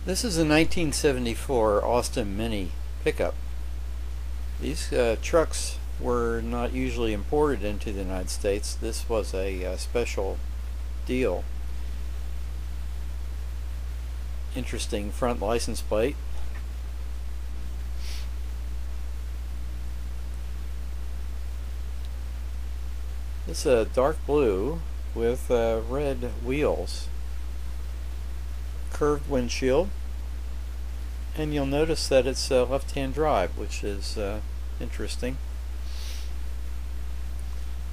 This is a 1974 Austin Mini pickup. These trucks were not usually imported into the United States. This was a special deal. Interesting front license plate. It's a dark blue with red wheels. Curved windshield, and you'll notice that it's left-hand drive, which is interesting.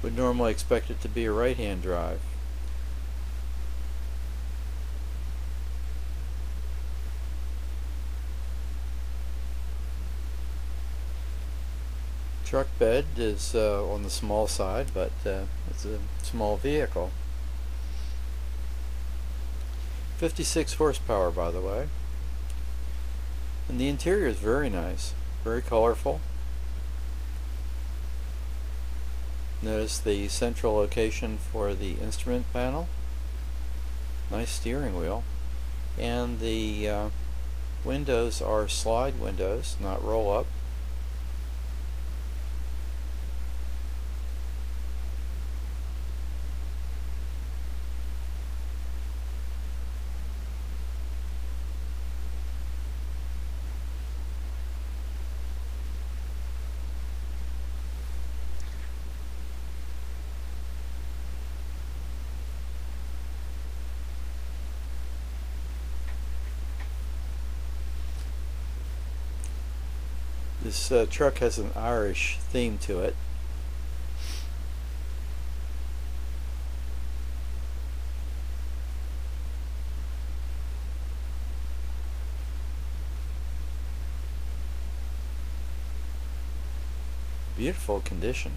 Would normally expect it to be a right-hand drive. Truck bed is on the small side, but it's a small vehicle. 56 horsepower, by the way. And the interior is very nice, very colorful. Notice the central location for the instrument panel. Nice steering wheel. And the windows are slide windows, not roll up. This truck has an Irish theme to it. Beautiful condition.